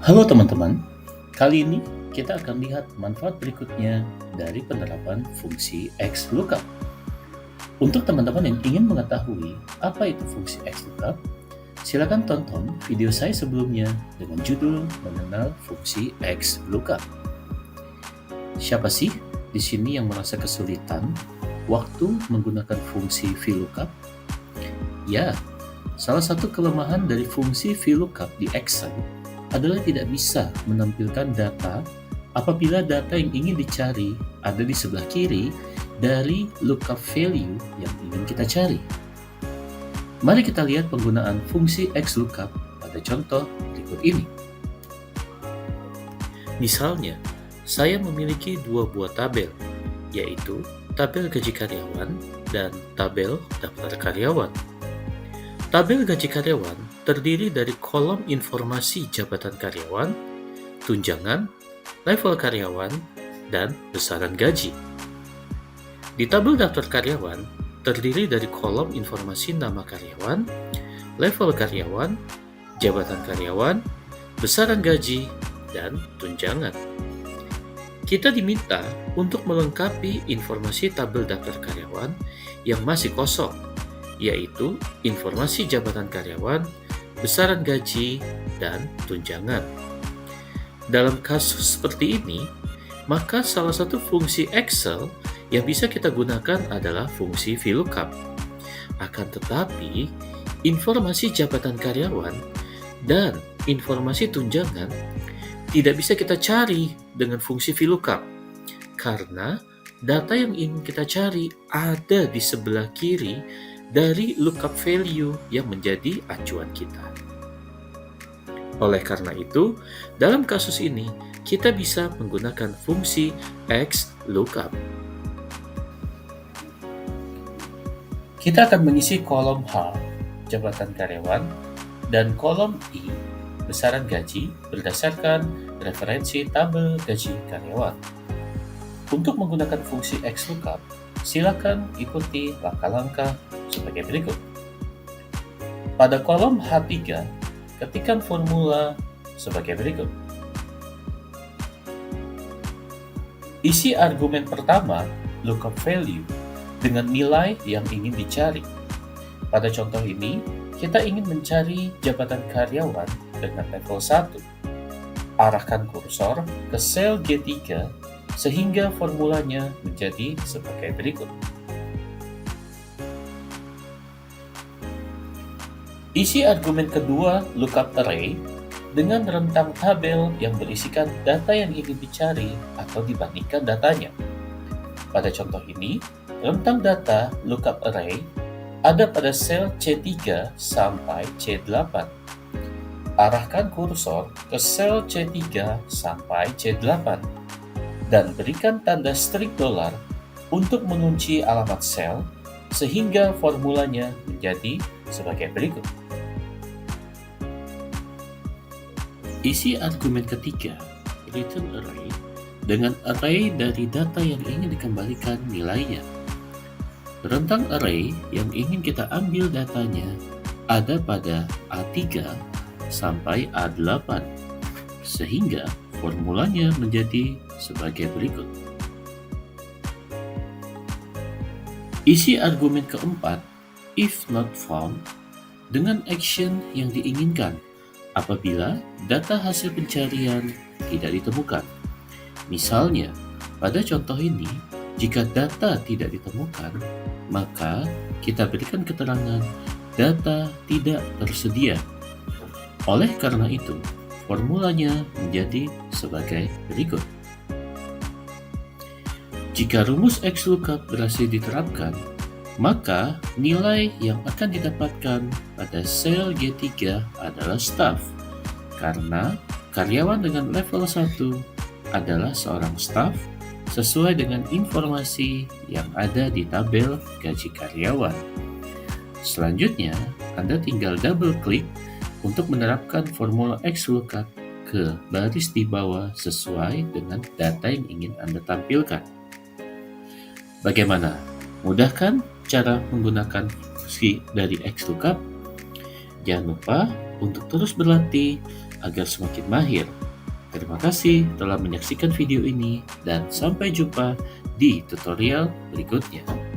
Halo teman-teman, kali ini kita akan lihat manfaat berikutnya dari penerapan fungsi XLOOKUP. Untuk teman-teman yang ingin mengetahui apa itu fungsi XLOOKUP, silakan tonton video saya sebelumnya dengan judul Mengenal Fungsi XLOOKUP. Siapa sih di sini yang merasa kesulitan waktu menggunakan fungsi VLOOKUP? Ya, salah satu kelemahan dari fungsi VLOOKUP di Excel adalah tidak bisa menampilkan data apabila data yang ingin dicari ada di sebelah kiri dari lookup value yang ingin kita cari. Mari kita lihat penggunaan fungsi XLOOKUP pada contoh berikut ini. Misalnya, saya memiliki dua buah tabel, yaitu tabel gaji karyawan dan tabel daftar karyawan. Tabel gaji karyawan terdiri dari kolom informasi jabatan karyawan, tunjangan, level karyawan, dan besaran gaji. Di tabel daftar karyawan terdiri dari kolom informasi nama karyawan, level karyawan, jabatan karyawan, besaran gaji, dan tunjangan. Kita diminta untuk melengkapi informasi tabel daftar karyawan yang masih kosong, yaitu informasi jabatan karyawan, besaran gaji, dan tunjangan. Dalam kasus seperti ini, maka salah satu fungsi Excel yang bisa kita gunakan adalah fungsi VLOOKUP. Akan tetapi, informasi jabatan karyawan dan informasi tunjangan tidak bisa kita cari dengan fungsi VLOOKUP, karena data yang ingin kita cari ada di sebelah kiri dari lookup value yang menjadi acuan kita. Oleh karena itu, dalam kasus ini, kita bisa menggunakan fungsi XLOOKUP. Kita akan mengisi kolom H, jabatan karyawan, dan kolom I, besaran gaji, berdasarkan referensi tabel gaji karyawan. Untuk menggunakan fungsi XLOOKUP, silakan ikuti langkah-langkah sebagai berikut. Pada kolom H3, ketikkan formula sebagai berikut. Isi argumen pertama, lookup value, dengan nilai yang ingin dicari. Pada contoh ini, kita ingin mencari jabatan karyawan dengan level 1. Arahkan kursor ke sel G3 sehingga formulanya menjadi sebagai berikut. Isi argumen kedua lookup array dengan rentang tabel yang berisikan data yang ingin dicari atau dibandingkan datanya. Pada contoh ini, rentang data lookup array ada pada sel C3 sampai C8. Arahkan kursor ke sel C3 sampai C8 dan berikan tanda string $, untuk mengunci alamat sel sehingga formulanya menjadi sebagai berikut. Isi argumen ketiga, return array, dengan array dari data yang ingin dikembalikan nilainya. Rentang array yang ingin kita ambil datanya ada pada A3 sampai A8, sehingga formulanya menjadi sebagai berikut. Isi argumen keempat, if not found, dengan action yang diinginkan apabila data hasil pencarian tidak ditemukan. Misalnya, pada contoh ini, jika data tidak ditemukan, maka kita berikan keterangan data tidak tersedia. Oleh karena itu, formulanya menjadi sebagai berikut. Jika rumus XLOOKUP berhasil diterapkan, maka nilai yang akan didapatkan pada sel G3 adalah staff, karena karyawan dengan level 1 adalah seorang staff sesuai dengan informasi yang ada di tabel gaji karyawan. Selanjutnya, Anda tinggal double klik untuk menerapkan formula XLOOKUP ke baris di bawah sesuai dengan data yang ingin Anda tampilkan. Bagaimana? Mudah kan cara menggunakan fungsi dari XLOOKUP? Jangan lupa untuk terus berlatih agar semakin mahir. Terima kasih telah menyaksikan video ini dan sampai jumpa di tutorial berikutnya.